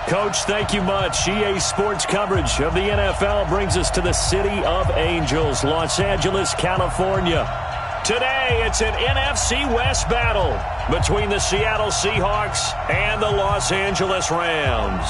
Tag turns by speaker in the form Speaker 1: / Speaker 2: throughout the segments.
Speaker 1: Coach, thank you much. EA Sports coverage of the NFL brings us to the City of Angels, Los Angeles, California. Today, it's an NFC West battle between the Seattle Seahawks and the Los Angeles Rams.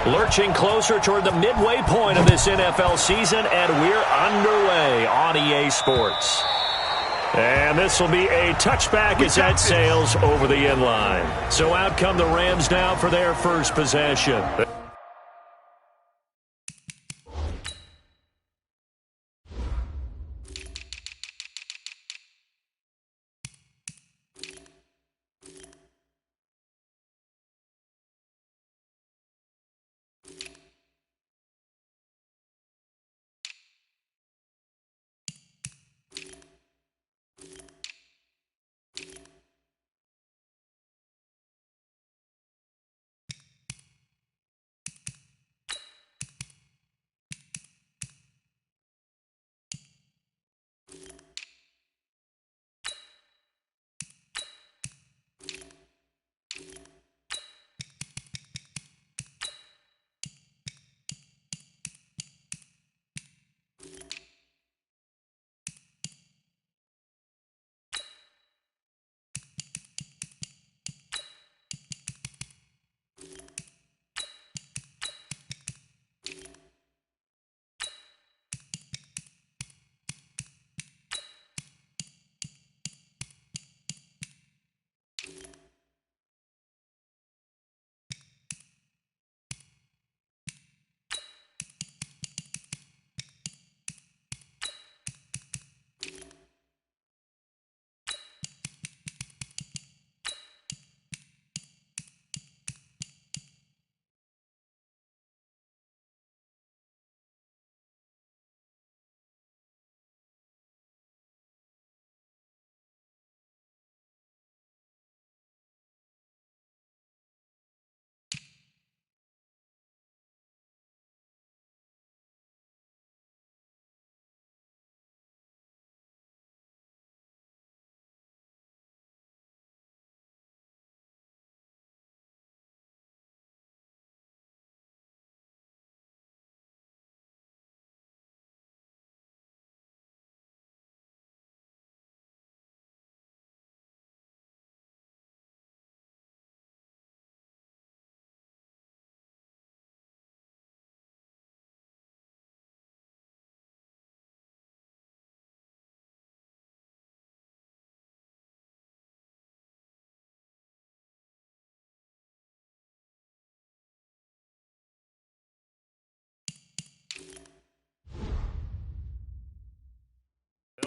Speaker 1: Lurching closer toward the midway point of this NFL season, and we're underway on EA Sports. And this will be a touchback as that sails over the end line. So out come the Rams now for their first possession.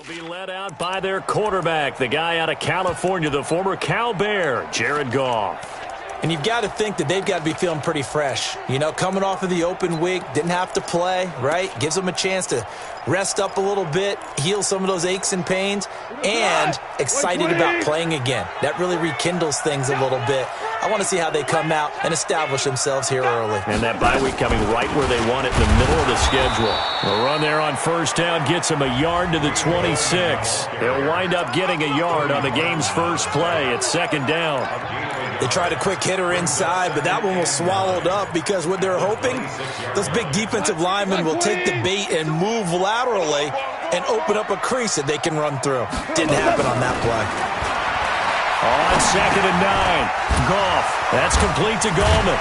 Speaker 1: Be led out by their quarterback, the guy out of California, the former Cal Bear, Jared Goff.
Speaker 2: And you've got to think that they've got to be feeling pretty fresh. You know, coming off of the open week, didn't have to play, right? Gives them a chance to rest up a little bit, heal some of those aches and pains, and excited about playing again. That really rekindles things a little bit. I want to see how they come out and establish themselves here early.
Speaker 1: And that bye week coming right where they want it, in the middle of the schedule. The run there on first down gets him a yard to the 26. He'll wind up getting a yard on the game's first play at second down.
Speaker 2: They tried a quick hitter inside, but that one was swallowed up because what they're hoping, those big defensive linemen will take the bait and move laterally and open up a crease that they can run through. Didn't happen on that play.
Speaker 1: On second and 9, Goff. That's complete to Gallman.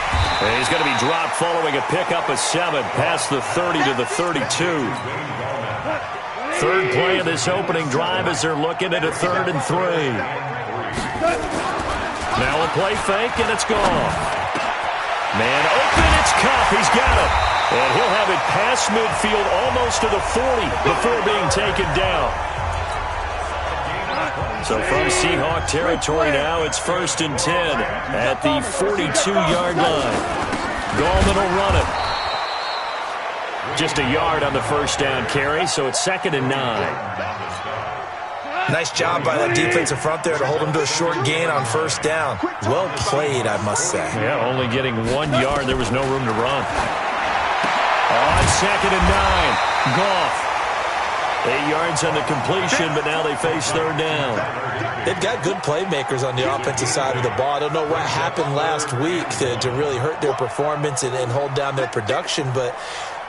Speaker 1: He's going to be dropped following a pickup of 7 past the 30 to the 32. Third play of this opening drive as they're looking at a 3rd and 3. Now a play fake, and it's gone. Man open, it's Cup. He's got it. And he'll have it past midfield almost to the 40 before being taken down. So from Seahawk territory now, it's 1st and 10 at the 42-yard line. Gallman will run it. Just a yard on the first down carry, so it's 2nd and 9.
Speaker 2: Nice job by that defensive front there to hold them to a short gain on first down. Well played, I must say.
Speaker 1: Yeah, only getting 1 yard. There was no room to run. On 2nd and 9, Goff. 8 yards on the completion, but now they face 3rd down.
Speaker 2: They've got good playmakers on the offensive side of the ball. I don't know what happened last week to really hurt their performance and hold down their production, but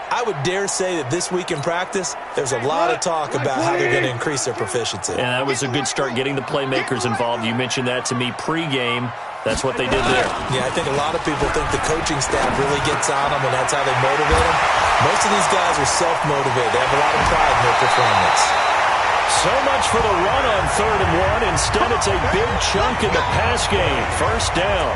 Speaker 2: I would dare say that this week in practice, there's a lot of talk about how they're going to increase their proficiency.
Speaker 1: And that was a good start, getting the playmakers involved. You mentioned that to me pregame. That's what they did there.
Speaker 2: Yeah, I think a lot of people think the coaching staff really gets on them, and that's how they motivate them. Most of these guys are self-motivated. They have a lot of pride in their performance.
Speaker 1: So much for the run on 3rd and 1. Instead, it's a big chunk in the pass game. First down.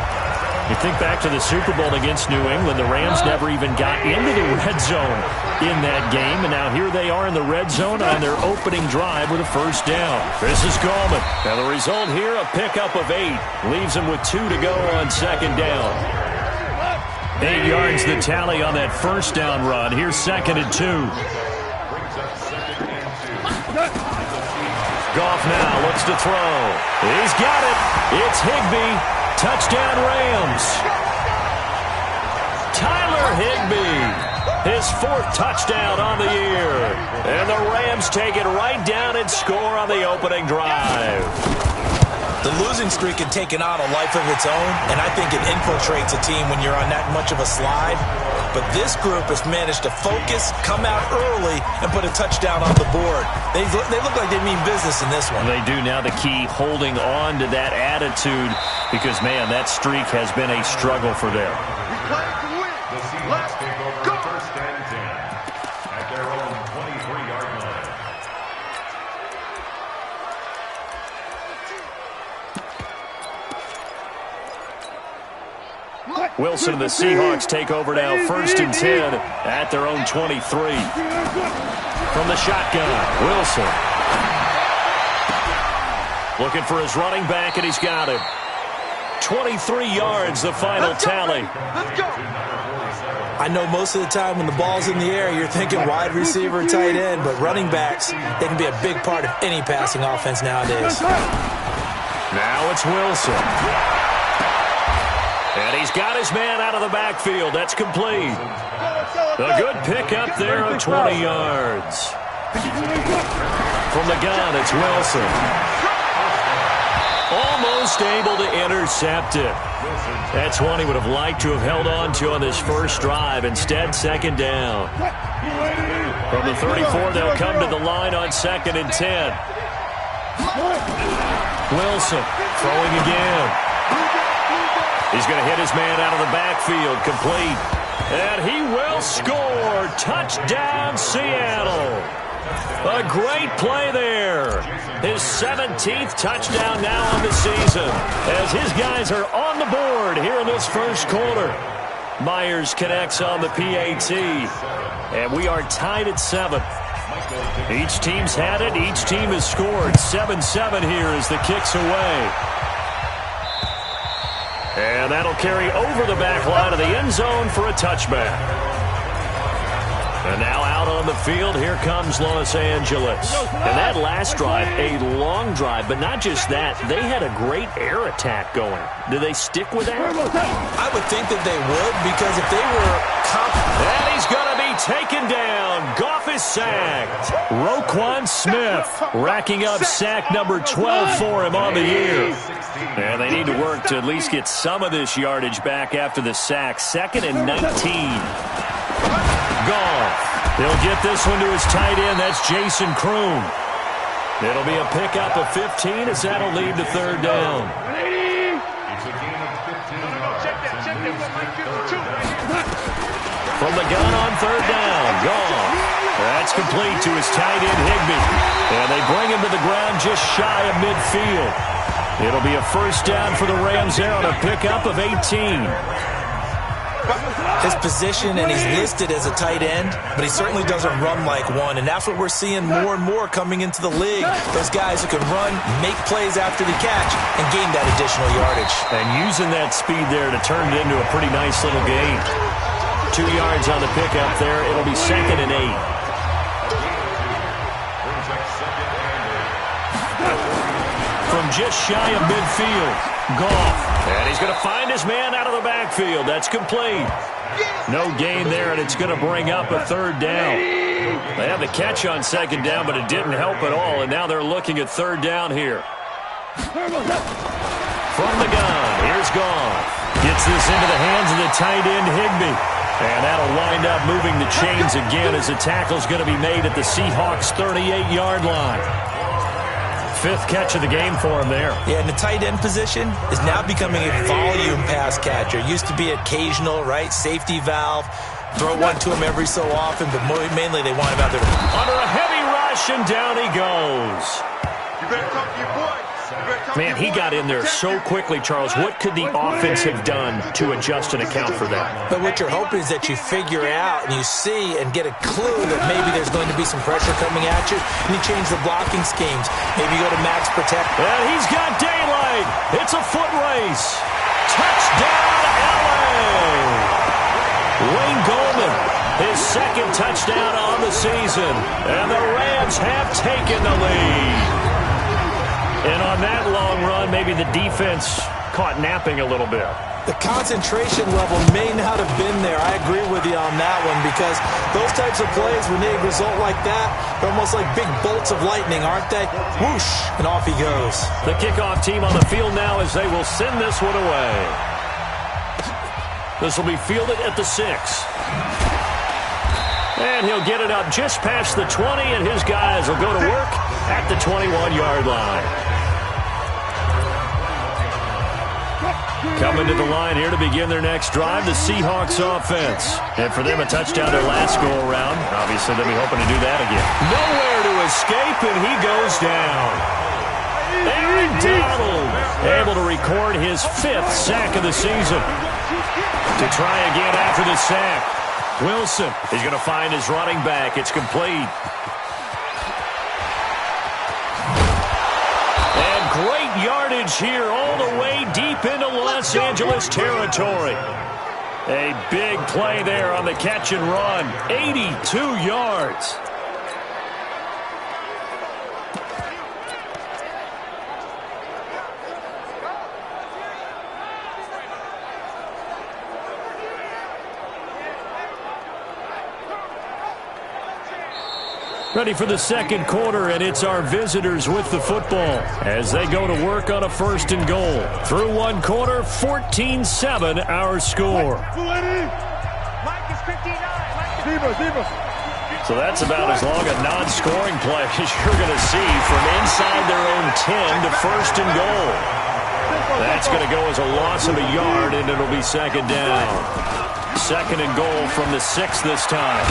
Speaker 1: You think back to the Super Bowl against New England, the Rams never even got into the red zone in that game, and now here they are in the red zone on their opening drive with a first down. This is Gallman. And the result here, a pickup of 8. Leaves him with 2 to go on second down. 8 yards the tally on that first down run. Here's 2nd and 2. Goff now looks to throw. He's got it. It's Higbee. Touchdown Rams. Tyler Higbee, his 4th touchdown on the year. And the Rams take it right down and score on the opening drive.
Speaker 2: The losing streak had taken on a life of its own, and I think it infiltrates a team when you're on that much of a slide. But this group has managed to focus, come out early, and put a touchdown on the board. They look like they mean business in this one.
Speaker 1: They do. Now the key, holding on to that attitude, because, man, that streak has been a struggle for them.
Speaker 3: Let's go. First and 10 at their own 23-yard line.
Speaker 1: Wilson and the Seahawks take over now, 1st and 10 at their own 23. From the shotgun, Wilson. Looking for his running back, and he's got him. 23 yards, the final tally.
Speaker 3: Let's go.
Speaker 2: I know most of the time when the ball's in the air, you're thinking wide receiver, tight end, but running backs, they can be a big part of any passing offense nowadays.
Speaker 1: Now it's Wilson. And he's got his man out of the backfield. That's complete. A good pickup there of 20 yards. From the gun, it's Wilson. Almost able to intercept it. That's one he would have liked to have held on to on this first drive. Instead, second down. From the 34, they'll come to the line on 2nd and 10. Wilson throwing again. He's going to hit his man out of the backfield, complete. And he will score. Touchdown, Seattle. A great play there. His 17th touchdown now on the season, as his guys are on the board here in this first quarter. Myers connects on the PAT, and we are tied at 7. Each team's had it. Each team has scored. 7-7 here as the kick's away. And that'll carry over the back line of the end zone for a touchback. And now out on the field, here comes Los Angeles. And that last drive, a long drive, but not just that. They had a great air attack going. Do they stick with that?
Speaker 2: I would think that they would, because if they were
Speaker 1: and he's going to be taken down. Goff is sacked. Roquan Smith racking up sack number 12 for him on the year. And they need to work to at least get some of this yardage back after the sack. 2nd and 19. Goff. He'll get this one to his tight end. That's Jason Kroon. It'll be a pickup of 15 as that'll lead to 3rd down. From the gun on 3rd down. Goff. That's complete to his tight end, Higbee. And they bring him to the ground just shy of midfield. It'll be a 1st down for the Rams there on a pickup of 18.
Speaker 2: his position, and he's listed as a tight end, but he certainly doesn't run like one, and that's what we're seeing more and more coming into the league. Those guys who can run, make plays after the catch, and gain that additional yardage.
Speaker 1: And using that speed there to turn it into a pretty nice little gain. 2 yards on the pickup there. It'll be 2nd and 8. From just shy of midfield, Goff. And he's going to find his man out of the backfield. That's complete. No gain there, and it's going to bring up a 3rd down. They had the catch on 2nd down, but it didn't help at all, and now they're looking at 3rd down here. From the gun, here's Goff. Gets this into the hands of the tight end, Higbee. And that'll wind up moving the chains again as the tackle's going to be made at the Seahawks' 38-yard line. 5th catch of the game for him there. Yeah, and the tight end position is now becoming a volume pass catcher. Used to be occasional, right? Safety valve. Throw one to him every so often, but mainly they want him out there. Under a heavy rush, and down he goes.
Speaker 4: You better talk to your boy.
Speaker 1: Man, he got in there so quickly, Charles. What could the offense have done to adjust and account for that?
Speaker 2: But what you're hoping is that you figure out and you see and get a clue that maybe there's going to be some pressure coming at you, and you change the blocking schemes. Maybe you go to max protect.
Speaker 1: And he's got daylight. It's a foot race. Touchdown, LA! Wayne Goldman, his 2nd touchdown on the season. And the Rams have taken the lead. And on that long run, maybe the defense caught napping a little bit.
Speaker 2: The concentration level may not have been there. I agree with you on that one, because those types of plays, when they result like that, they're almost like big bolts of lightning, aren't they? Whoosh, and off he goes.
Speaker 1: The kickoff team on the field now as they will send this one away. This will be fielded at the 6. And he'll get it up just past the 20, and his guys will go to work at the 21-yard line. Coming to the line here to begin their next drive, the Seahawks offense. And for them, a touchdown their last go-around. Obviously, they'll be hoping to do that again. Nowhere to escape, and he goes down. Aaron Donald able to record his 5th sack of the season. To try again after the sack. Wilson is going to find his running back. It's complete. And great yardage here all the way deep into Los Angeles territory. A big play there on the catch and run. 82 yards. Ready for the 2nd quarter, and it's our visitors with the football as they go to work on a 1st and goal. Through 1 quarter, 14-7 our score. So that's about as long a non-scoring play as you're going to see from inside their own 10 to 1st and goal. That's going to go as a loss of a yard, and it'll be 2nd down. 2nd and goal from the 6 this time.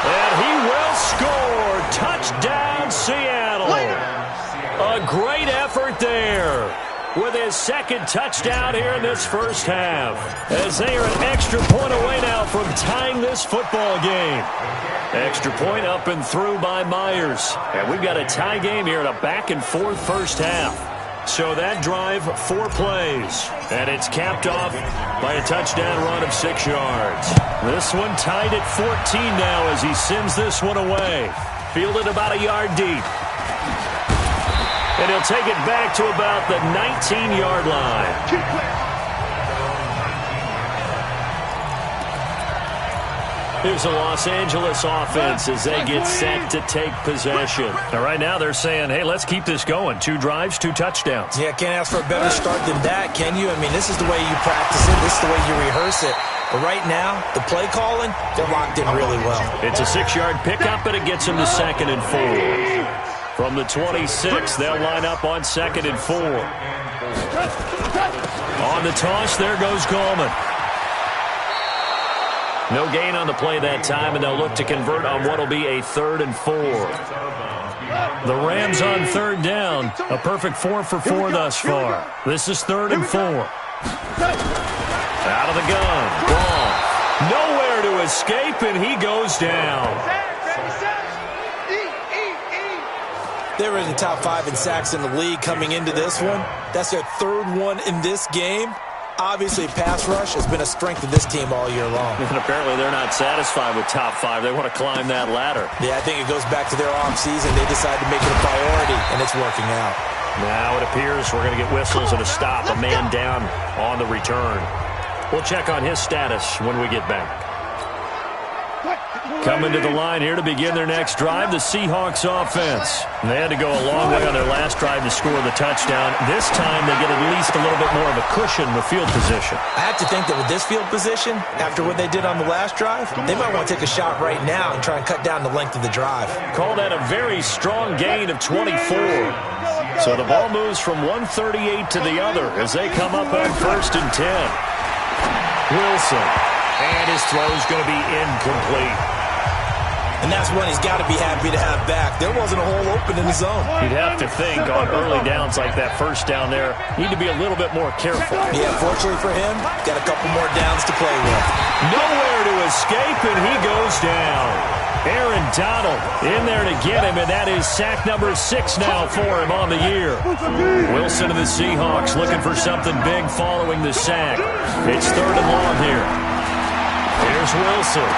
Speaker 1: And he will score. Touchdown, Seattle. A great effort there. with his second touchdown here in this first half, as they are an extra point away now from tying this football game. Extra point up and through by Myers. And we've got a tie game here in a back-and-forth first half. So that drive, 4 plays. And it's capped off by a touchdown run of 6 yards. This one tied at 14 now as he sends this one away. Fielded about a yard deep. And he'll take it back to about the 19-yard line. Here's the Los Angeles offense as they get set to take possession. Now, right now they're saying, hey, let's keep this going. 2 drives, 2 touchdowns.
Speaker 2: Yeah, can't ask for a better start than that, can you? I mean, this is the way you practice it. This is the way you rehearse it. But right now, the play calling, they're locked in really well. It's
Speaker 1: a 6-yard pickup, and it gets them to 2nd and 4. From the 26, they'll line up on 2nd and 4. On the toss, there goes Gallman. No gain on the play that time, and they'll look to convert on what will be a 3rd and 4. The Rams on 3rd down. A perfect 4 for 4 thus far. This is 3rd and 4. Out of the gun. Ball. Nowhere to escape, and he goes down.
Speaker 2: They're in the top 5 in sacks in the league coming into this one. That's their 3rd one in this game. Obviously, pass rush has been a strength of this team all year long.
Speaker 1: And apparently they're not satisfied with top 5. They want to climb that ladder.
Speaker 2: Yeah, I think it goes back to their offseason. They decided to make it a priority, and it's working out.
Speaker 1: Now it appears we're going to get whistles and a stop, a man down on the return. We'll check on his status when we get back. Coming to the line here to begin their next drive, the Seahawks offense. And they had to go a long way on their last drive to score the touchdown. This time they get at least a little bit more of a cushion with field position.
Speaker 2: I have to think that with this field position, after what they did on the last drive, they might want to take a shot right now and try and cut down the length of the drive.
Speaker 1: Call that a very strong gain of 24. So the ball moves from 138 to the other as they come up on 1st and 10. Wilson. And his throw's going to be incomplete.
Speaker 2: And that's one he's got to be happy to have back. There wasn't a hole open in the zone.
Speaker 1: You'd have to think on early downs like that first down there, need to be a little bit more careful.
Speaker 2: Yeah, fortunately for him, got a couple more downs to play with.
Speaker 1: Nowhere to escape, and he goes down. Aaron Donald in there to get him, and that is sack number 6 now for him on the year. Wilson of the Seahawks looking for something big following the sack. It's 3rd and long here. Here's Wilson.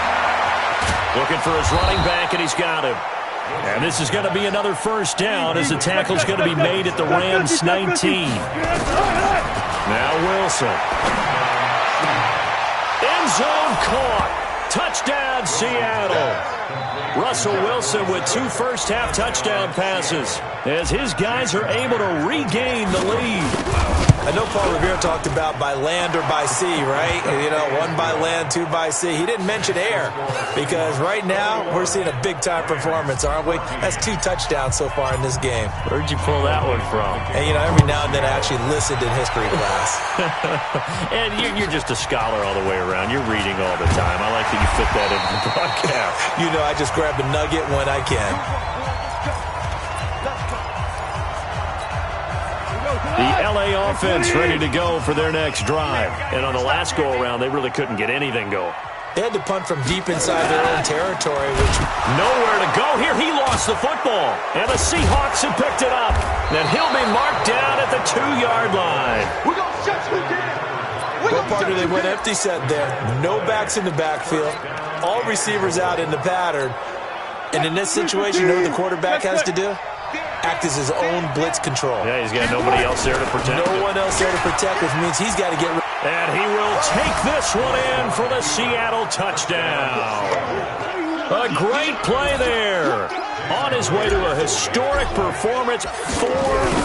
Speaker 1: Looking for his running back, and he's got him. And this is going to be another first down as the tackle's going to be made at the Rams' 19. Now Wilson. End zone caught. Touchdown, Seattle. Russell Wilson with 2 first-half touchdown passes as his guys are able to regain the lead.
Speaker 2: I know Paul Revere talked about by land or by sea, right? You know, 1 by land, 2 by sea. He didn't mention air because right now we're seeing a big-time performance, aren't we? That's 2 touchdowns so far in this game.
Speaker 1: Where'd you pull that one from?
Speaker 2: And, you know, every now and then I actually listened in history class.
Speaker 1: And you're just a scholar all the way around. You're reading all the time. I like that you fit that into the broadcast.
Speaker 2: You know, I just grab a nugget when I can.
Speaker 1: The L.A. offense ready to go for their next drive. And on the last go-around, they really couldn't get anything going.
Speaker 2: They had to punt from deep inside their own territory, which...
Speaker 1: Nowhere to go here. He lost the football. And the Seahawks have picked it up. Then he'll be marked down at the 2-yard line.
Speaker 4: We're going to shut you down.
Speaker 2: What part they went empty set there? No backs in the backfield. All receivers out in the pattern. And in this situation, you know what the quarterback has to do? Act as his own blitz control.
Speaker 1: Yeah, he's got nobody else there to protect him.
Speaker 2: No one else there to protect, which means he's got to get...
Speaker 1: And he will take this one in for the Seattle touchdown. A great play there. On his way to a historic performance, 4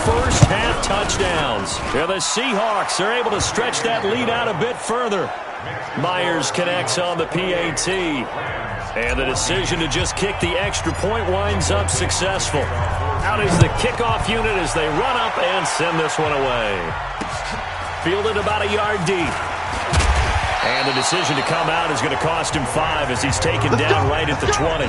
Speaker 1: first-half touchdowns. Yeah, the Seahawks are able to stretch that lead out a bit further. Myers connects on the PAT. And the decision to just kick the extra point winds up successful. Out is the kickoff unit as they run up and send this one away. Fielded about a yard deep. And the decision to come out is going to cost him 5 as he's taken down right at the 20.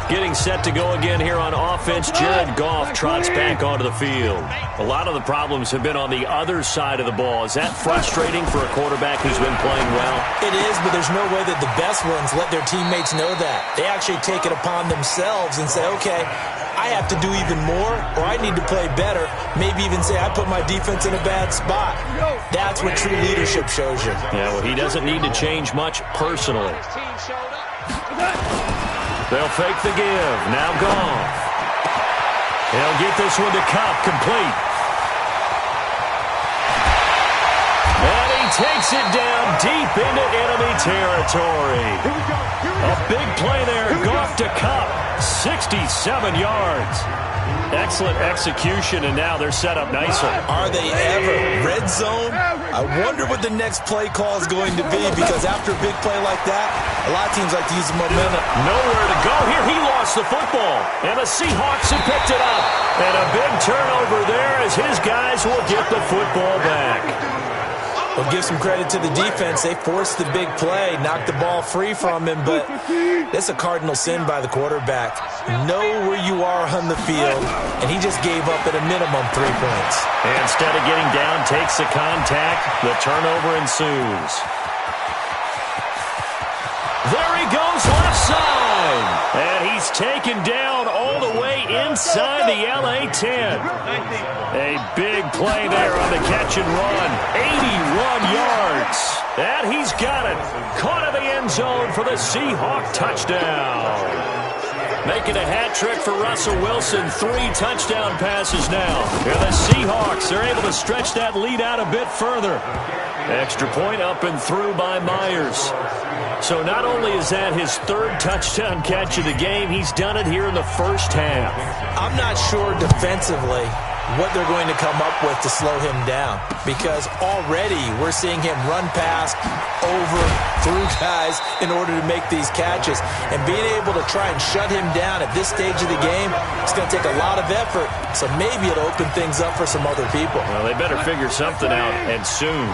Speaker 1: Getting set to go again here on offense, Jared Goff trots back onto the field. A lot of the problems have been on the other side of the ball. Is that frustrating for a quarterback who's been playing well?
Speaker 2: It is, but there's no way that the best ones let their teammates know that. They actually take it upon themselves and say, okay, I have to do even more, or I need to play better. Maybe even say I put my defense in a bad spot. That's what true leadership shows you.
Speaker 1: Yeah, well, he doesn't need to change much personally. They'll fake the give. Now Goff. He'll get this one to Kupp, complete. And he takes it down deep into enemy territory. A big play there. Goff to Kupp. 67 yards. Excellent execution, and now they're set up nicer.
Speaker 2: Are they ever? Red zone? I wonder what the next play call is going to be, because after a big play like that, a lot of teams like to use the momentum.
Speaker 1: Nowhere to go. Here he lost the football, and the Seahawks have picked it up. And a big turnover there as his guys will get the football back.
Speaker 2: We'll give some credit to the defense. They forced the big play, knocked the ball free from him, but that's a cardinal sin by the quarterback. Know where you are on the field, and he just gave up at a minimum 3 points.
Speaker 1: And instead of getting down, takes the contact. The turnover ensues. There he goes, left side. And he's taken down all the way inside the LA 10. A big play there on the catch and run. 81 yards. And he's got it. Caught in the end zone for the Seahawk touchdown. Making a hat trick for Russell Wilson. 3 touchdown passes now. And the Seahawks are able to stretch that lead out a bit further. Extra point up and through by Myers. So not only is that his 3rd touchdown catch of the game, he's done it here in the first half.
Speaker 2: I'm not sure defensively what they're going to come up with to slow him down, because already we're seeing him run past, over, through guys in order to make these catches. And being able to try and shut him down at this stage of the game, it's going to take a lot of effort. So maybe it'll open things up for some other people.
Speaker 1: Well, they better figure something out, and soon.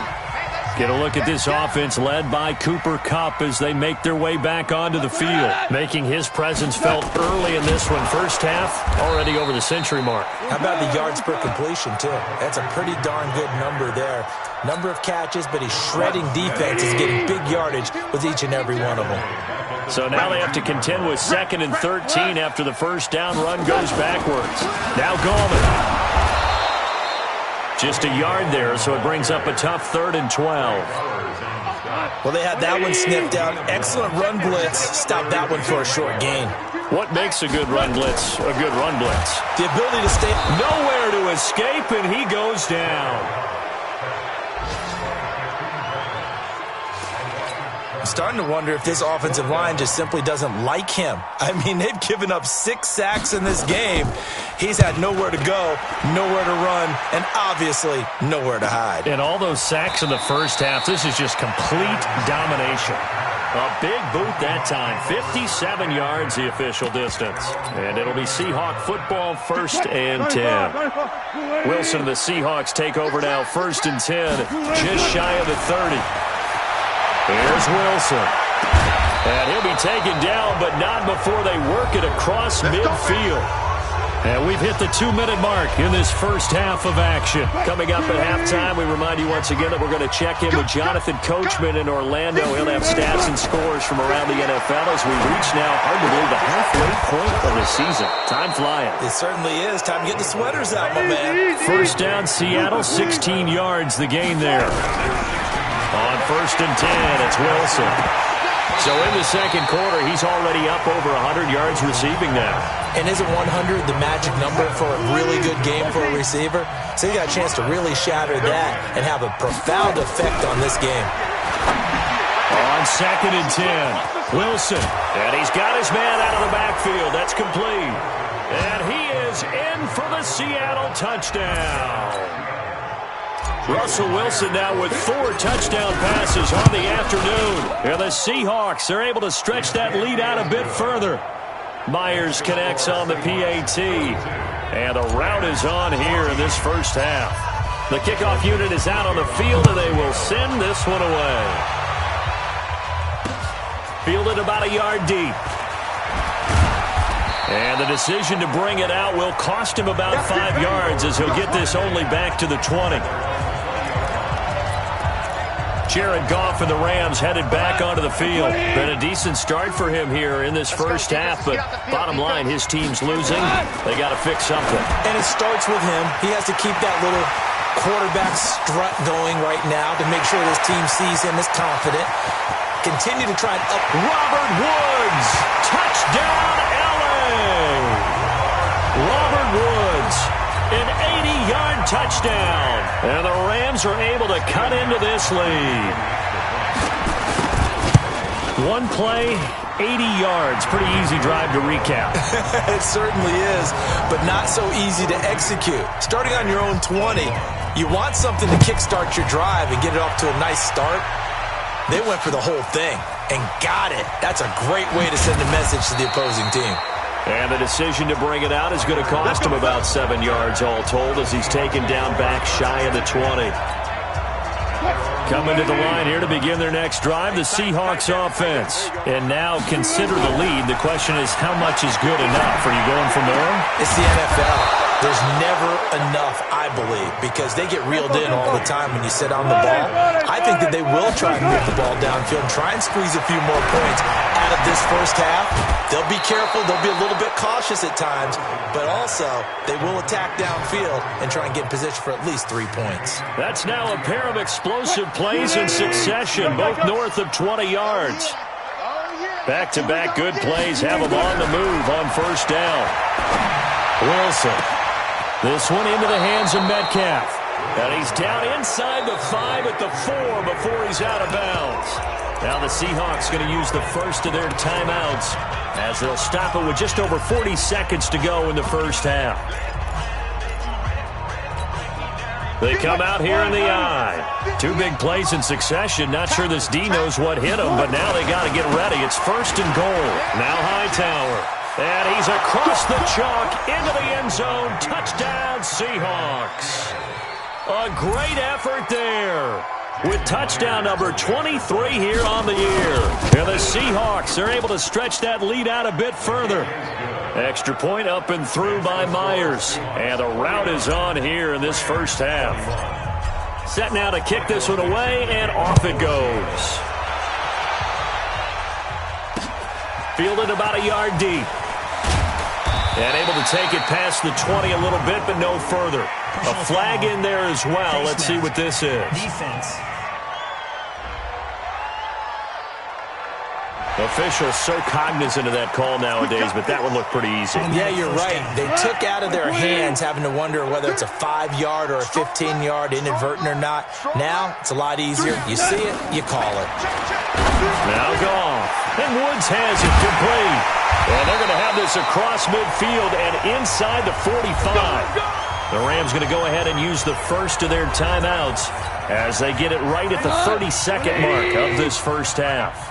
Speaker 1: Get a look at this offense led by Cooper Kupp as they make their way back onto the field, making his presence felt early in this one. First half, already over the century mark.
Speaker 2: How about the yards per completion, too? That's a pretty darn good number there. Number of catches, but he's shredding defenses, getting big yardage with each and every one of them.
Speaker 1: So now they have to contend with 2nd and 13 after the first down run goes backwards. Now Gallman. Just a yard there, so it brings up a tough 3rd and 12.
Speaker 2: Well, they had that one sniffed out. Excellent run blitz. Stopped that one for a short gain.
Speaker 1: What makes a good run blitz a good run blitz?
Speaker 2: The ability to stay
Speaker 1: nowhere to escape, and he goes down.
Speaker 2: I'm starting to wonder if this offensive line just simply doesn't like him. I mean, they've given up 6 sacks in this game. He's had nowhere to go, nowhere to run, and obviously nowhere to hide.
Speaker 1: And all those sacks in the first half, this is just complete domination. A big boot that time. 57 yards the official distance. And it'll be Seahawk football, 1st and 10. Wilson and the Seahawks take over now, 1st and 10, just shy of the 30. Here's Wilson. And he'll be taken down, but not before they work it across midfield. And we've hit the 2-minute mark in this first half of action. Coming up at halftime, we remind you once again that we're going to check in with Jonathan Coachman in Orlando. He'll have stats and scores from around the NFL as we reach now, hard to believe, the halfway point of the season. Time flying.
Speaker 2: It certainly is. Time to get the sweaters out, my man.
Speaker 1: First down, Seattle, 16 yards the gain there. On 1st and 10, it's Wilson. So in the second quarter, he's already up over 100 yards receiving now.
Speaker 2: And isn't 100 the magic number for a really good game for a receiver? So he got a chance to really shatter that and have a profound effect on this game.
Speaker 1: On 2nd and 10, Wilson. And he's got his man out of the backfield. That's complete. And he is in for the Seattle touchdown. Russell Wilson now with 4 touchdown passes on the afternoon. And the Seahawks are able to stretch that lead out a bit further. Myers connects on the PAT. And the route is on here in this first half. The kickoff unit is out on the field, and they will send this one away. Fielded about a yard deep. And the decision to bring it out will cost him about 5 yards as he'll get this only back to the 20. Jared Goff and the Rams headed back onto the field. Been a decent start for him here in this first half, but bottom line, his team's losing. They got to fix something.
Speaker 2: And it starts with him. He has to keep that little quarterback strut going right now to make sure this team sees him as confident. Continue to try and up.
Speaker 1: Robert Woods, touchdown LA! Robert Woods, an 80-yard touchdown. And the Rams are able to cut into this lead. One play, 80 yards. Pretty easy drive to recap.
Speaker 2: It certainly is, but not so easy to execute. Starting on your own 20, you want something to kickstart your drive and get it off to a nice start. They went for the whole thing and got it. That's a great way to send a message to the opposing team.
Speaker 1: And the decision to bring it out is going to cost him about 7 yards all told as he's taken down back shy of the 20. Coming to the line here to begin their next drive, the Seahawks offense. And now consider the lead. The question is, how much is good enough? Are you going for more?
Speaker 2: It's the NFL. There's never enough, I believe, because they get reeled in all the time when you sit on the ball. I think that they will try and move the ball downfield and try and squeeze a few more points out of this first half. They'll be careful. They'll be a little bit cautious at times, but also they will attack downfield and try and get in position for at least 3 points.
Speaker 1: That's now a pair of explosive plays in succession, both north of 20 yards. Back-to-back good plays have them on the move on first down. Wilson. This one into the hands of Metcalf. And he's down inside the 5 at the 4 before he's out of bounds. Now the Seahawks going to use the first of their timeouts as they'll stop it with just over 40 seconds to go in the first half. They come out here in the eye. 2 big plays in succession. Not sure this D knows what hit him, but now they got to get ready. It's first and goal. Now Hightower. And he's across the chalk into the end zone. Touchdown, Seahawks. A great effort there with touchdown number 23 here on the year. And the Seahawks are able to stretch that lead out a bit further. Extra point up and through by Myers. And the route is on here in this first half. Set now to kick this one away, and off it goes. Fielded about a yard deep. And able to take it past the 20 a little bit, but no further. A flag in there as well. Let's see what this is.
Speaker 5: Defense.
Speaker 1: Officials so cognizant of that call nowadays, but that one looked pretty easy.
Speaker 2: Yeah, you're right. They took out of their hands having to wonder whether it's a 5-yard or a 15-yard, inadvertent or not. Now, it's a lot easier. You see it, you call it.
Speaker 1: Now Goff. And Woods has it complete. And they're going to have this across midfield and inside the 45. The Rams going to go ahead and use the first of their timeouts as they get it right at the 32nd mark of this first half.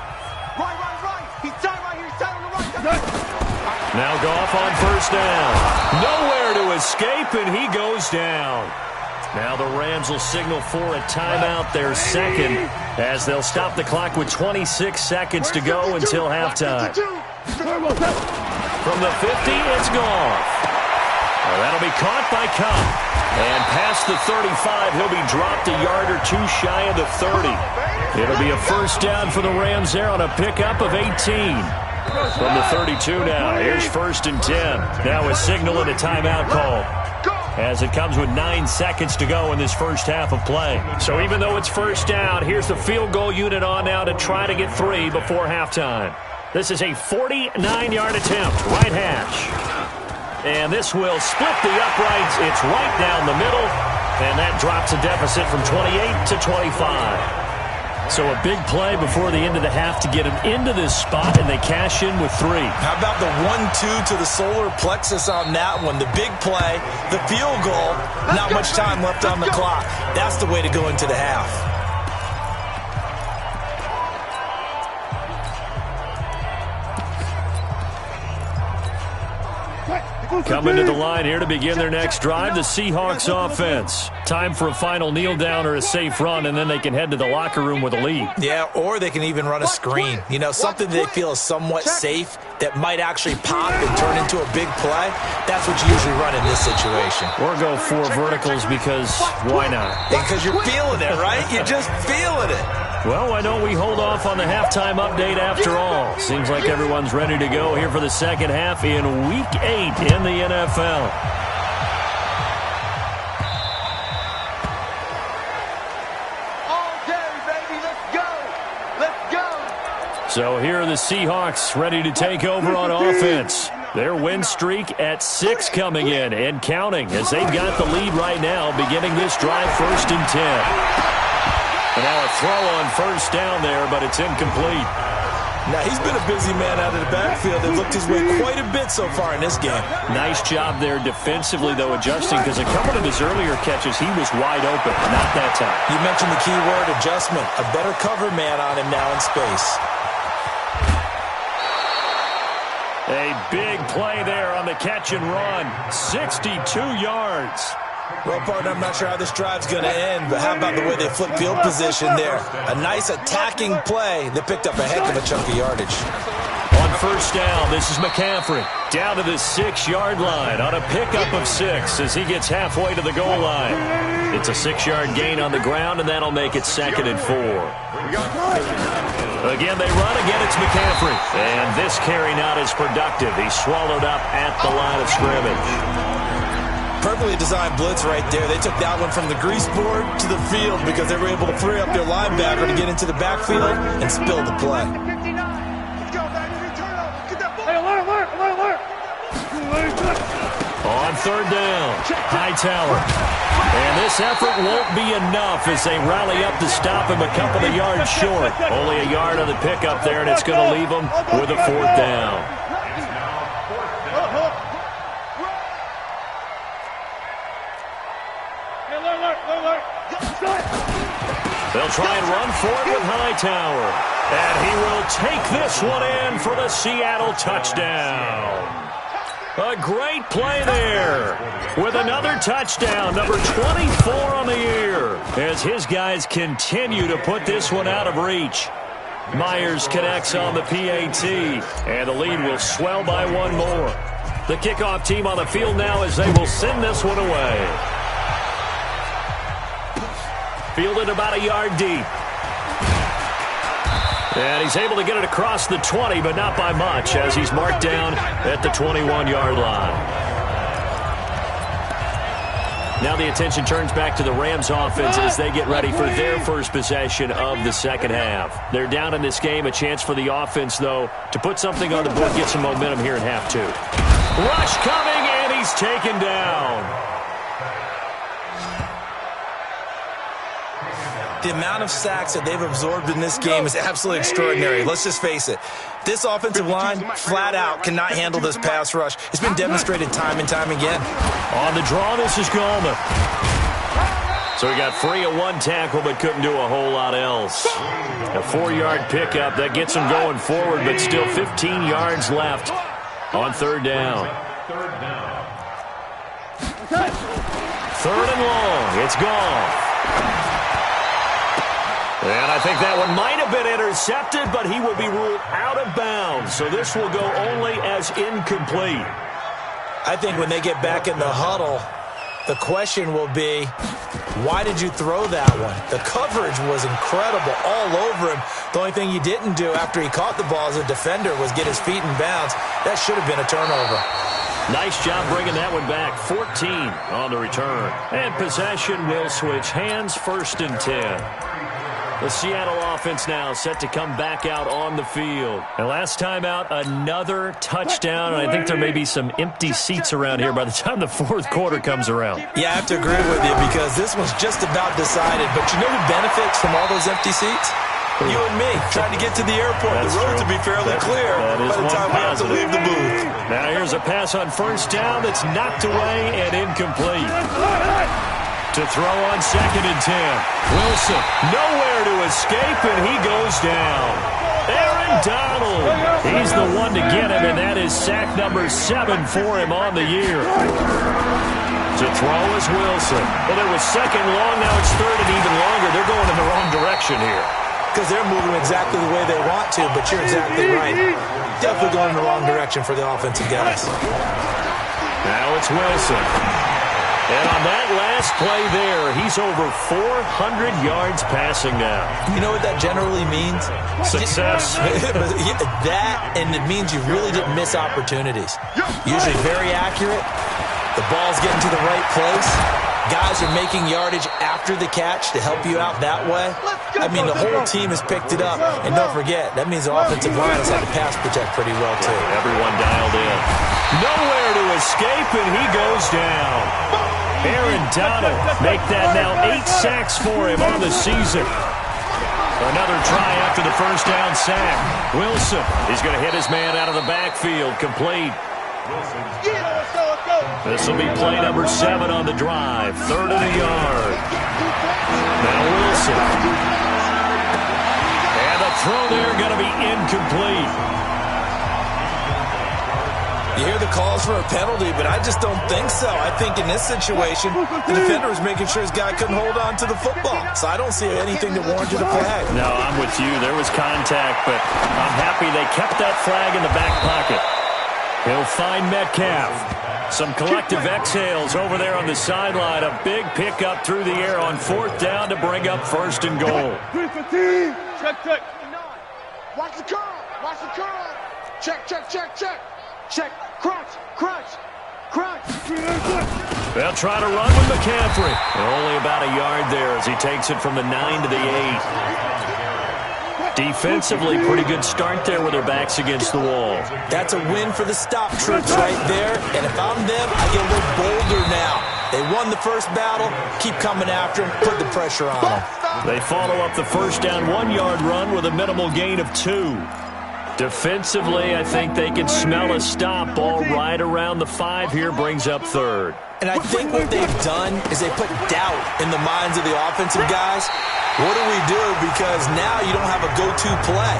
Speaker 1: Now Goff on first down. Nowhere to escape, and he goes down. Now the Rams will signal for a timeout, their second, as they'll stop the clock with 26 seconds to go until halftime. From the 50, it's Goff. Well, that'll be caught by Cup. And past the 35, he'll be dropped a yard or two shy of the 30. It'll be a first down for the Rams there on a pickup of 18. From the 32 now, here's first and 10. Now a signal and a timeout call as it comes with 9 seconds to go in this first half of play. So even though it's first down, here's the field goal unit on now to try to get 3 before halftime. This is a 49-yard attempt, right hash. And this will split the uprights. It's right down the middle, and that drops a deficit from 28 to 25. So a big play before the end of the half to get them into this spot, and they cash in with 3.
Speaker 2: How about the 1-2 to the solar plexus on that one? The big play, the field goal, not much time left on the clock. That's the way to go into the half.
Speaker 1: Coming to the line here to begin their next drive, the Seahawks offense. Time for a final kneel down or a safe run, and then they can head to the locker room with a lead.
Speaker 2: Yeah, or they can even run a screen. You know, something they feel is somewhat safe that might actually pop and turn into a big play. That's what you usually run in this situation.
Speaker 1: Or go 4 verticals because why not?
Speaker 2: Because you're feeling it, right? You're just feeling it.
Speaker 1: Well, why don't we hold off on the halftime update after all? Seems like everyone's ready to go here for the second half in Week 8 in the NFL.
Speaker 4: All day, baby. Let's go. Let's go.
Speaker 1: So here are the Seahawks ready to take over on offense. Their win streak at 6 coming in and counting as they've got the lead right now, beginning this drive 1st and 10. And now a throw on 1st down there, but it's incomplete.
Speaker 2: Now, he's been a busy man out of the backfield. They've looked his way quite a bit so far in this game.
Speaker 1: Nice job there defensively, though, adjusting, because a couple of his earlier catches, he was wide open. Not that time.
Speaker 2: You mentioned the key word, adjustment. A better cover man on him now in space.
Speaker 1: A big play there on the catch and run. 62 yards.
Speaker 2: Well, partner, I'm not sure how this drive's going to end, but how about the way they flip field position there? A nice attacking play that picked up a heck of a chunk of yardage.
Speaker 1: On 1st down, this is McCaffrey. Down to the 6-yard line on a pickup of 6 as he gets halfway to the goal line. It's a 6-yard gain on the ground, and that'll make it 2nd and 4. Again, they run. Again, it's McCaffrey. And this carry not as productive. He's swallowed up at the line of scrimmage.
Speaker 2: Perfectly designed blitz right there. They took that one from the grease board to the field because they were able to free up their linebacker to get into the backfield and spill the play.
Speaker 1: On 3rd down, Hightower. And this effort won't be enough as they rally up to stop him a couple of yards short. Only a yard on the pickup there, and it's going to leave him with a 4th down. They'll try and run for it with Hightower. And he will take this one in for the Seattle touchdown. A great play there with another touchdown, number 24 on the year, as his guys continue to put this one out of reach. Myers connects on the PAT, and the lead will swell by 1 more. The kickoff team on the field now as they will send this one away. Fielded about a yard deep. And he's able to get it across the 20, but not by much, as he's marked down at the 21-yard line. Now the attention turns back to the Rams offense as they get ready for their first possession of the second half. They're down in this game. A chance for the offense, though, to put something on the board, get some momentum here in half 2. Rush coming, and he's taken down.
Speaker 2: The amount of sacks that they've absorbed in this game is absolutely extraordinary. Let's just face it. This offensive line, flat out, cannot handle this pass rush. It's been demonstrated time and time again.
Speaker 1: On the draw, this is Gallman. So he got free of 1 tackle, but couldn't do a whole lot else. A 4-yard pickup that gets him going forward, but still 15 yards left on 3rd down. 3rd and long. It's gone. And I think that one might have been intercepted, but he will be ruled out of bounds. So this will go only as incomplete.
Speaker 2: I think when they get back in the huddle, the question will be, why did you throw that one? The coverage was incredible all over him. The only thing he didn't do after he caught the ball as a defender was get his feet in bounds. That should have been a turnover.
Speaker 1: Nice job bringing that one back. 14 on the return. And possession will switch hands, 1st and 10. The Seattle offense now set to come back out on the field. And last time out, another touchdown. And I think there may be some empty seats around here by the time the 4th quarter comes around.
Speaker 2: Yeah, I have to agree with you because this one's just about decided. But you know who benefits from all those empty seats? You and me, trying to get to the airport.
Speaker 1: That's
Speaker 2: the roads will be fairly clear by the time we have to leave the booth.
Speaker 1: Now here's a pass on 1st down that's knocked away and incomplete. To throw on 2nd and 10. Wilson, nowhere to escape, and he goes down. Aaron Donald. He's the one to get him, and that is sack number 7 for him on the year. To throw is Wilson. Well, it was second long. Now it's third and even longer. They're going in the wrong direction here.
Speaker 2: Because they're moving exactly the way they want to, but you're exactly right. Definitely going in the wrong direction for the offensive guys.
Speaker 1: Now it's Wilson. And on that last play there, he's over 400 yards passing now.
Speaker 2: You know what that generally means?
Speaker 1: Success.
Speaker 2: That, and it means you really didn't miss opportunities. Usually very accurate. The ball's getting to the right place. Guys are making yardage after the catch to help you out that way. I mean, the whole team has picked it up. And don't forget, that means the offensive line has had to pass protect pretty well, too.
Speaker 1: Everyone dialed in. Nowhere to escape, and he goes down. Aaron Donald make that now 8 sacks for him on the season. Another try after the first down sack. Wilson, he's going to hit his man out of the backfield, complete. This will be play number 7 on the drive. 3rd and a yard. Now Wilson. And the throw there going to be incomplete.
Speaker 2: You hear the calls for a penalty, but I just don't think so. I think in this situation, the defender was making sure his guy couldn't hold on to the football. So I don't see anything that warranted a flag.
Speaker 1: No, I'm with you. There was contact, but I'm happy they kept that flag in the back pocket. He'll find Metcalf. Some collective exhales over there on the sideline. A big pickup through the air on 4th down to bring up 1st and goal.
Speaker 4: Check. Watch the curl. Watch the curl. Check. Check. Crunch.
Speaker 1: They'll try to run with McCaffrey. Only about a yard there as he takes it from the 9 to the 8. Defensively, pretty good start there with their backs against the wall.
Speaker 2: That's a win for the stop troops right there. And if I'm them, I get a little bolder now. They won the first battle. Keep coming after them. Put the pressure on them.
Speaker 1: They follow up the first down 1-yard run with a minimal gain of 2. Defensively, I think they can smell a stop. Ball right around the 5 here, brings up 3rd.
Speaker 2: And I think what they've done is they put doubt in the minds of the offensive guys. What do we do? Because now you don't have a go-to play.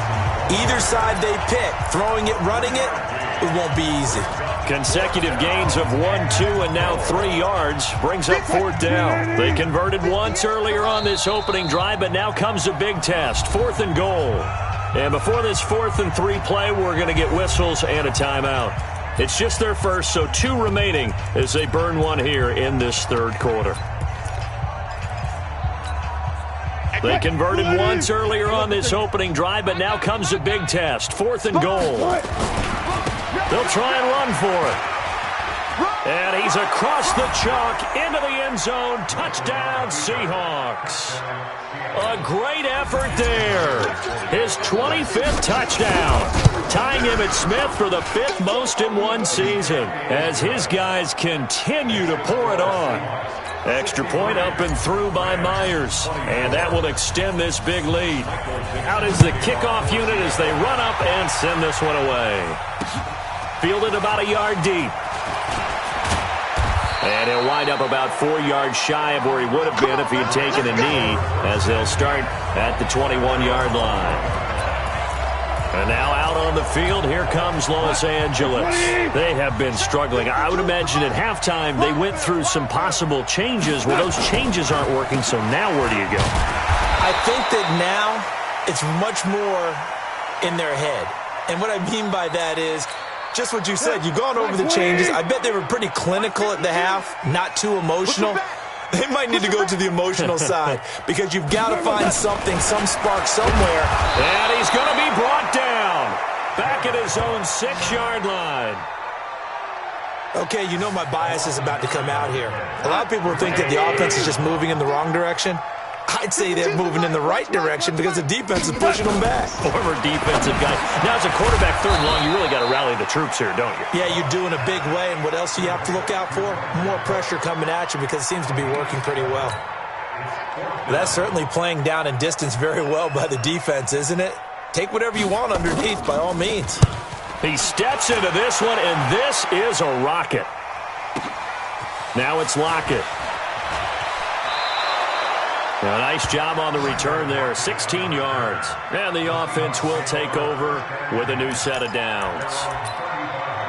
Speaker 2: Either side they pick, throwing it, running it, it won't be easy.
Speaker 1: Consecutive gains of 1, 2, and now 3 yards brings up 4th down. They converted once earlier on this opening drive, but now comes a big test, 4th and goal. And before this 4th and 3 play, we're going to get whistles and a timeout. It's just their first, so 2 remaining as they burn one here in this 3rd quarter. They converted once earlier on this opening drive, but now comes a big test, 4th and goal. They'll try and run for it. And he's across the chalk into the end zone. Touchdown, Seahawks. A great effort there. His 25th touchdown. Tying Emmitt Smith for the 5th most in one season as his guys continue to pour it on. Extra point up and through by Myers. And that will extend this big lead. Out is the kickoff unit as they run up and send this one away. Fielded about a yard deep. And he'll wind up about 4 yards shy of where he would have been if he had taken a knee, as they'll start at the 21-yard line. And now out on the field, here comes Los Angeles. They have been struggling. I would imagine at halftime they went through some possible changes. Well, those changes aren't working, so now where do you go?
Speaker 2: I think that now it's much more in their head. And what I mean by that is, just what you said, you've gone over the changes. I bet they were pretty clinical at the half, not too emotional. They might need to go to the emotional side because you've got to find something, some spark somewhere.
Speaker 1: And he's going to be brought down back at his own 6-yard line.
Speaker 2: Okay, you know my bias is about to come out here. A lot of people think that the offense is just moving in the wrong direction. I'd say they're moving in the right direction because the defense is pushing them back.
Speaker 1: Former defensive guy. Now, as a quarterback 3rd and long, you really got to rally the troops here, don't you?
Speaker 2: Yeah, you're doing a big way, and what else do you have to look out for? More pressure coming at you because it seems to be working pretty well. That's certainly playing down and distance very well by the defense, isn't it? Take whatever you want underneath, by all means.
Speaker 1: He steps into this one, and this is a rocket. Now it's Lockett. A nice job on the return there, 16 yards. And the offense will take over with a new set of downs.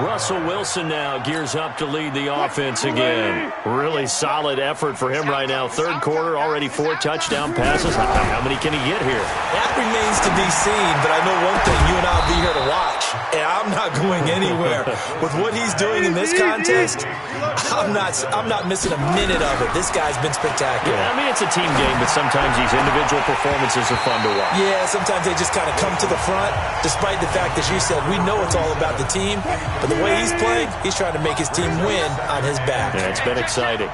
Speaker 1: Russell Wilson now gears up to lead the offense again. Really solid effort for him right now. Third quarter, already 4 touchdown passes. How many can he get here?
Speaker 2: That remains to be seen, but I know one thing, you and I will be here to watch, and I'm not going anywhere. With what he's doing in this contest, I'm not missing a minute of it. This guy's been spectacular.
Speaker 1: Yeah, I mean, it's a team game, but sometimes these individual performances are fun to watch.
Speaker 2: Yeah, sometimes they just kind of come to the front, despite the fact, as you said, we know it's all about the team, but the way he's playing, he's trying to make his team win on his back.
Speaker 1: Yeah, it's been exciting.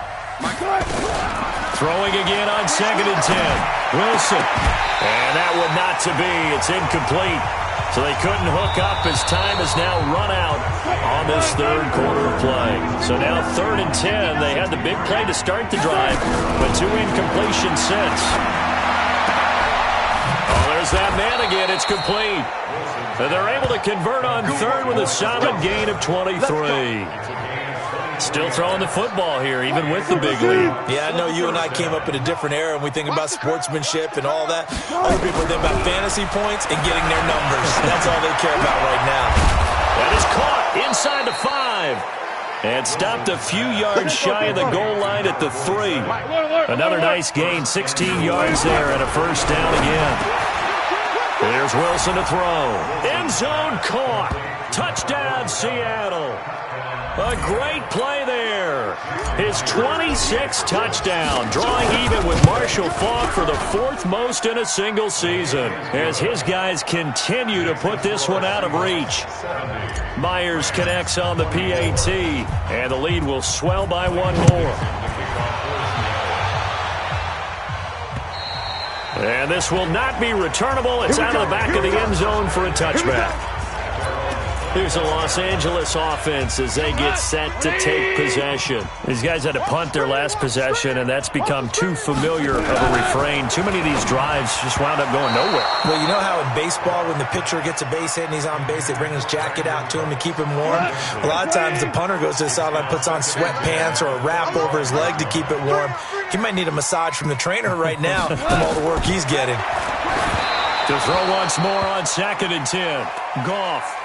Speaker 1: Throwing again on 2nd and 10. Wilson. And that would not to be. It's incomplete. So they couldn't hook up as time has now run out on this third quarter of play. So now 3rd and 10. They had the big play to start the drive, but 2 incompletions since. Oh, there's that man again. It's complete. And they're able to convert on 3rd with a solid gain of 23. Still throwing the football here, even with the big lead.
Speaker 2: Yeah, I know you and I came up in a different era, and we think about sportsmanship and all that. Other people think about fantasy points and getting their numbers. That's all they care about right now.
Speaker 1: That is caught inside the 5. And stopped a few yards shy of the goal line at the 3. Another nice gain, 16 yards there, and a first down again. There's Wilson to throw. End zone caught. Touchdown, Seattle. A great play there. His 26th touchdown, drawing even with Marshall Faulk for the 4th most in a single season, as his guys continue to put this one out of reach. Myers connects on the PAT, and the lead will swell by 1 more. And this will not be returnable. It's out of the back of the end zone for a touchback. Here's the Los Angeles offense as they get set to take possession. These guys had to punt their last possession, and that's become too familiar of a refrain. Too many of these drives just wound up going nowhere.
Speaker 2: Well, you know how in baseball, when the pitcher gets a base hit and he's on base, they bring his jacket out to him to keep him warm? A lot of times the punter goes to the sideline, puts on sweatpants or a wrap over his leg to keep it warm. He might need a massage from the trainer right now from all the work he's getting.
Speaker 1: To throw once more on 2nd and 10. Goff.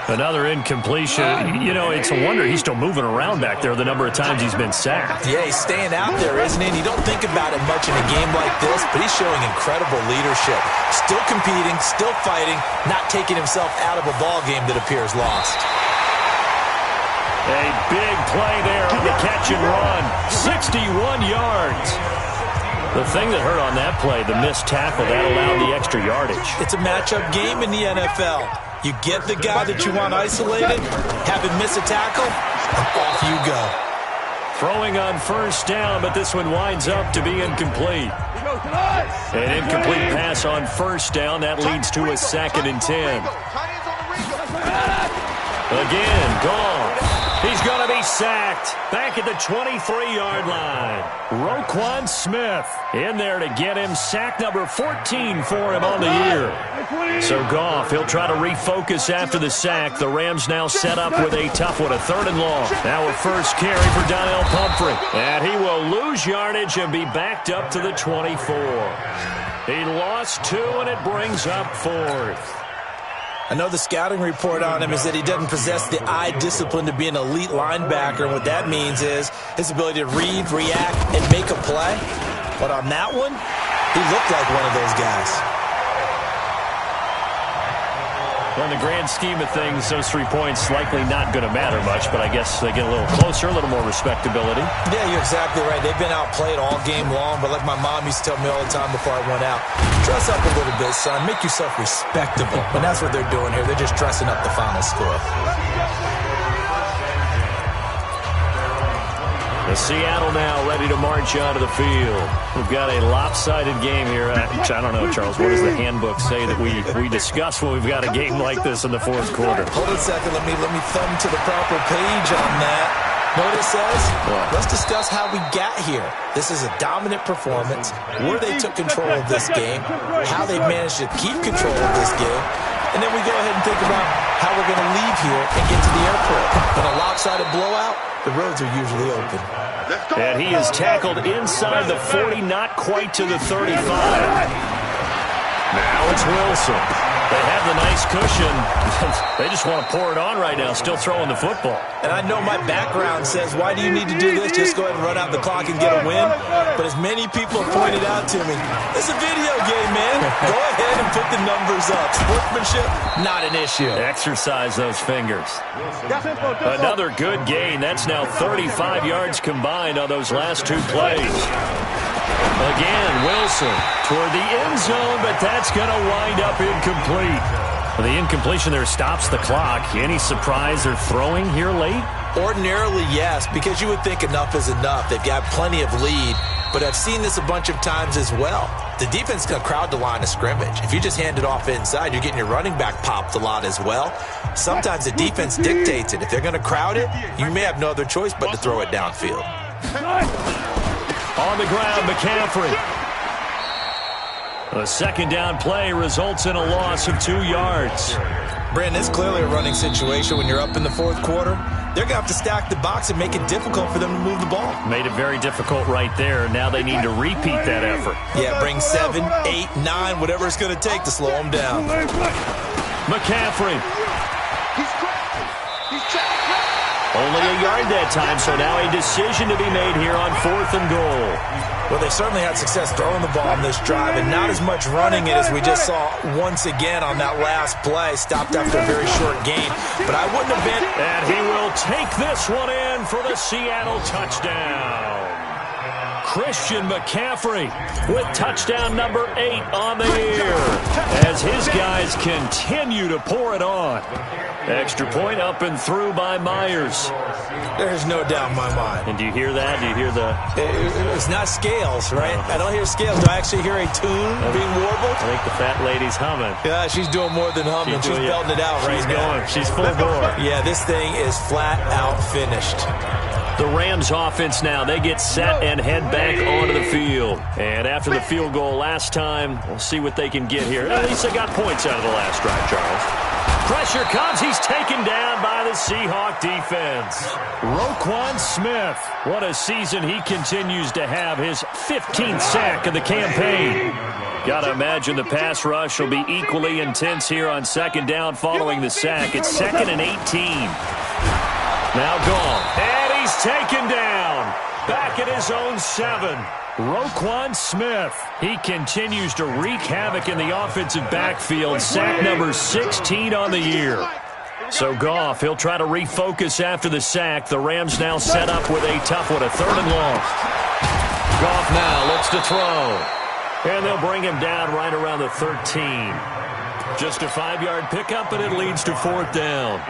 Speaker 1: Another incompletion. You know, it's a wonder he's still moving around back there the number of times he's been sacked.
Speaker 2: Yeah, he's staying out there, isn't he? And you don't think about it much in a game like this, but he's showing incredible leadership. Still competing, still fighting, not taking himself out of a ball game that appears lost.
Speaker 1: A big play there on the catch and run. 61 yards. The thing that hurt on that play, the missed tackle, that allowed the extra yardage.
Speaker 2: It's a matchup game in the NFL. You get the guy that you want isolated, have him miss a tackle, and off you go.
Speaker 1: Throwing on first down, but this one winds up to be incomplete. An incomplete pass on first down. That leads to a 2nd and 10. Again, Goff. He's going to be sacked back at the 23-yard line. Roquan Smith in there to get him sack number 14 for him on the year. So Goff, he'll try to refocus after the sack. The Rams now set up with a tough one, a 3rd and long. Now a first carry for Donnell Pumphrey. And he will lose yardage and be backed up to the 24. He lost 2, and it brings up 4th.
Speaker 2: I know the scouting report on him is that he doesn't possess the eye discipline to be an elite linebacker, and what that means is his ability to read, react, and make a play. But on that one, he looked like one of those guys.
Speaker 1: Well, in the grand scheme of things, those 3 points likely not going to matter much, but I guess they get a little closer, a little more respectability.
Speaker 2: Yeah, you're exactly right. They've been outplayed all game long, but like my mom used to tell me all the time before I went out, dress up a little bit, son. Make yourself respectable. And that's what they're doing here. They're just dressing up the final score.
Speaker 1: Seattle now ready to march onto the field. We've got a lopsided game here. I don't know, Charles, what does the handbook say that we discuss when we've got a game like this in the 4th quarter?
Speaker 2: Hold on a second. Let me thumb to the proper page on that. Know what it says?
Speaker 1: What?
Speaker 2: Let's discuss how we got here. This is a dominant performance, where they took control of this game, how they managed to keep control of this game, and then we go ahead and think about how we're going to leave here and get to the airport. In a lopsided blowout, the roads are usually open.
Speaker 1: And he is tackled inside the 40, not quite to the 35. Now it's Wilson. They have the nice cushion. They just want to pour it on right now, still throwing the football.
Speaker 2: And I know my background says, why do you need to do this? Just go ahead and run out the clock and get a win. But as many people have pointed out to me, it's a video game, man. Go ahead and put the numbers up. Sportsmanship, not an issue.
Speaker 1: Exercise those fingers. Another good gain. That's now 35 yards combined on those last two plays. Again, Wilson toward the end zone, but that's going to wind up incomplete. Well, the incompletion there stops the clock. Any surprise they're throwing here late?
Speaker 2: Ordinarily, yes, because you would think enough is enough. They've got plenty of lead, but I've seen this a bunch of times as well. The defense is going to crowd the line of scrimmage. If you just hand it off inside, you're getting your running back popped a lot as well. Sometimes the defense dictates it. If they're going to crowd it, you may have no other choice but to throw it downfield.
Speaker 1: On the ground, McCaffrey. A second down play results in a loss of 2 yards.
Speaker 2: Brandon, it's clearly a running situation when you're up in the fourth quarter. They're going to have to stack the box and make it difficult for them to move the ball.
Speaker 1: Made it very difficult right there. Now they need to repeat that effort.
Speaker 2: Yeah, bring 7, 8, 9, whatever it's going to take to slow them down.
Speaker 1: McCaffrey.
Speaker 4: He's checked.
Speaker 1: Only a yard that time, so now a decision to be made here on 4th and goal.
Speaker 2: Well, they certainly had success throwing the ball on this drive, and not as much running it as we just saw once again on that last play. Stopped after a very short gain, but I wouldn't have been.
Speaker 1: And he will take this one in for the Seattle touchdown. Christian McCaffrey with touchdown number 8 on the year as his guys continue to pour it on. Extra point up and through by Myers.
Speaker 2: There's no doubt in my mind.
Speaker 1: And do you hear that? Do you hear the...
Speaker 2: It's not scales, right? I don't hear scales. Do I actually hear a tune being warbled?
Speaker 1: I think the fat lady's humming.
Speaker 2: Yeah, she's doing more than humming. She's belting it out right now.
Speaker 1: She's full bore.
Speaker 2: Yeah, this thing is flat out finished.
Speaker 1: The Rams offense now, they get set and head back onto the field. And after the field goal last time, we'll see what they can get here. At least they got points out of the last drive, Charles. Pressure comes. He's taken down by the Seahawk defense. Roquan Smith. What a season he continues to have. His 15th sack of the campaign. Got to imagine the pass rush will be equally intense here on second down following the sack. It's 2nd and 18. Now gone. And he's taken down. Back at his own 7. Roquan Smith. He continues to wreak havoc in the offensive backfield. Sack number 16 on the year. So Goff, he'll try to refocus after the sack. The Rams now set up with a tough one, a 3rd and long. Goff now looks to throw. And they'll bring him down right around the 13. Just a 5-yard pickup, and it leads to 4th down.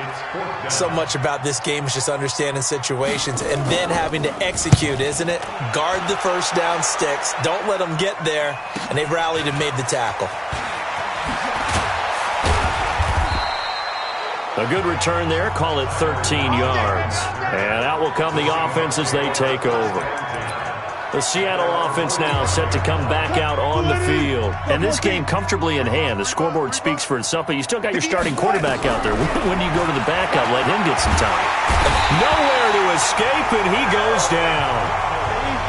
Speaker 2: So much about this game is just understanding situations and then having to execute, isn't it? Guard the first down sticks. Don't let them get there. And they've rallied and made the tackle.
Speaker 1: A good return there. Call it 13 yards. And out will come the offense as they take over. The Seattle offense now set to come back out on the field. And this game comfortably in hand. The scoreboard speaks for itself, but you still got your starting quarterback out there. When do you go to the backup? Let him get some time. Nowhere to escape, and he goes down.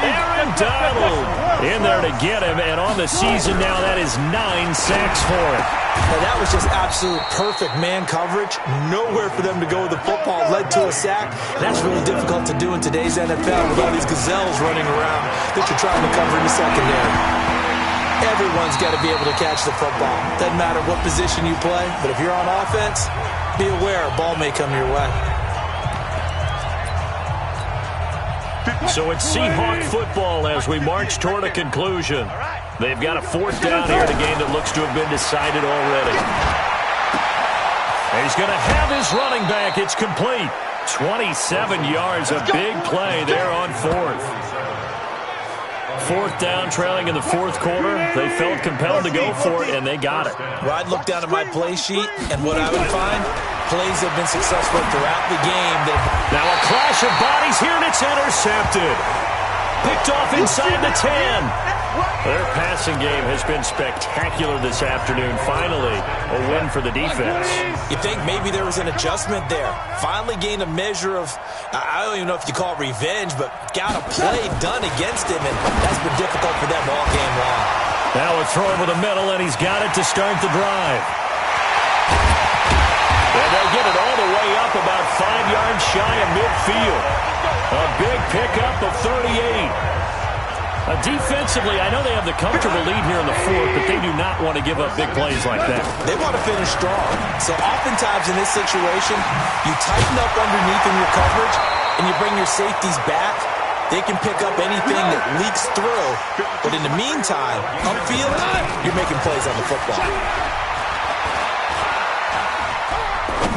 Speaker 1: Aaron Donald in there to get him, and on the season now, that is 9 sacks for him.
Speaker 2: And that was just absolute perfect man coverage. Nowhere for them to go with the football. Led to a sack. That's really difficult to do in today's NFL with all these gazelles running around that you're trying to cover in the secondary. Everyone's got to be able to catch the football. Doesn't matter what position you play, but if you're on offense, be aware a ball may come your way.
Speaker 1: So it's Seahawk football as we march toward a conclusion. They've got a 4th down here in a game that looks to have been decided already. And he's going to have his running back. It's complete. 27 yards, a big play there on 4th. 4th down, trailing in the 4th quarter. They felt compelled to go for it, and they got it.
Speaker 2: Well, I'd look down at my play sheet, and what I would find, plays have been successful throughout the game.
Speaker 1: Now a clash of bodies here, and it's intercepted. Picked off inside the 10. Their passing game has been spectacular this afternoon. Finally, a win for the defense.
Speaker 2: You think maybe there was an adjustment there. Finally gained a measure of, I don't even know if you call it revenge, but got a play done against him, and that's been difficult for them all game long.
Speaker 1: Now a throw over the middle, and he's got it to start the drive. And they'll get it all the way up about 5 yards shy of midfield. A big pickup of 38. Defensively, I know they have the comfortable lead here in the fourth, but they do not want to give up big plays like that.
Speaker 2: They want to finish strong. So oftentimes in this situation, you tighten up underneath in your coverage, and you bring your safeties back. They can pick up anything that leaks through. But in the meantime, upfield, you're making plays on the football.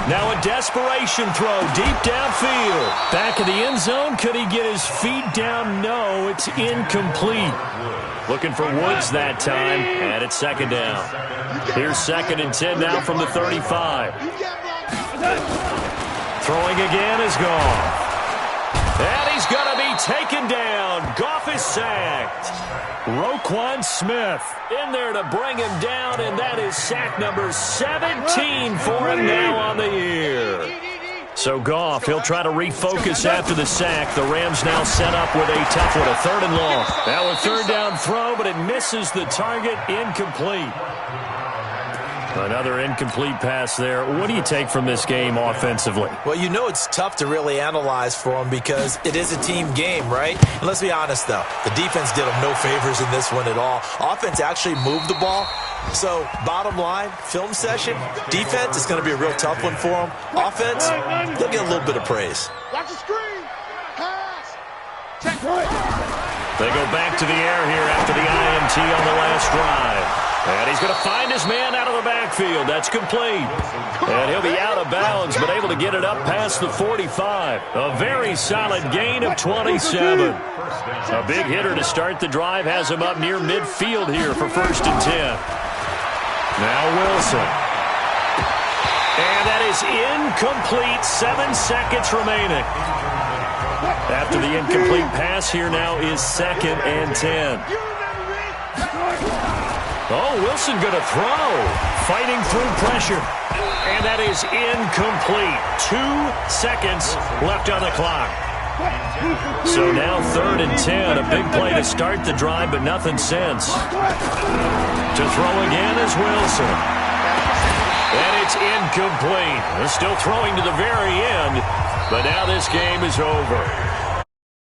Speaker 1: Now a desperation throw deep downfield. Back in the end zone. Could he get his feet down? No, it's incomplete. Looking for Woods that time, and it's second down. Here's 2nd and 10 now from the 35. Throwing again is Goff. And he's going to be taken down. Goff is sacked. Roquan Smith in there to bring him down, and that is sack number 17 for him now on the year. So Goff, he'll try to refocus after the sack. The Rams now set up with a tough one, a 3rd and long. Now a 3rd down throw, but it misses the target, incomplete. Another incomplete pass there. What do you take from this game offensively?
Speaker 2: Well, you know it's tough to really analyze for them because it is a team game, right? And let's be honest, though. The defense did them no favors in this one at all. Offense actually moved the ball. So, bottom line, film session, defense is going to be a real tough one for them. Offense, they'll get a little bit of praise.
Speaker 4: Watch the screen. Pass. Check right.
Speaker 1: They go back to the air here after the INT on the last drive. And he's going to find his man out of the backfield. That's complete. And he'll be out of bounds, but able to get it up past the 45. A very solid gain of 27. A big hitter to start the drive has him up near midfield here for 1st and 10. Now Wilson. And that is incomplete. 7 seconds remaining. After the incomplete pass, here now is 2nd and 10. Oh, Wilson going to throw. Fighting through pressure. And that is incomplete. 2 seconds left on the clock. So now 3rd and 10. A big play to start the drive, but nothing since. To throw again is Wilson. And it's incomplete. They're still throwing to the very end, but now this game is over.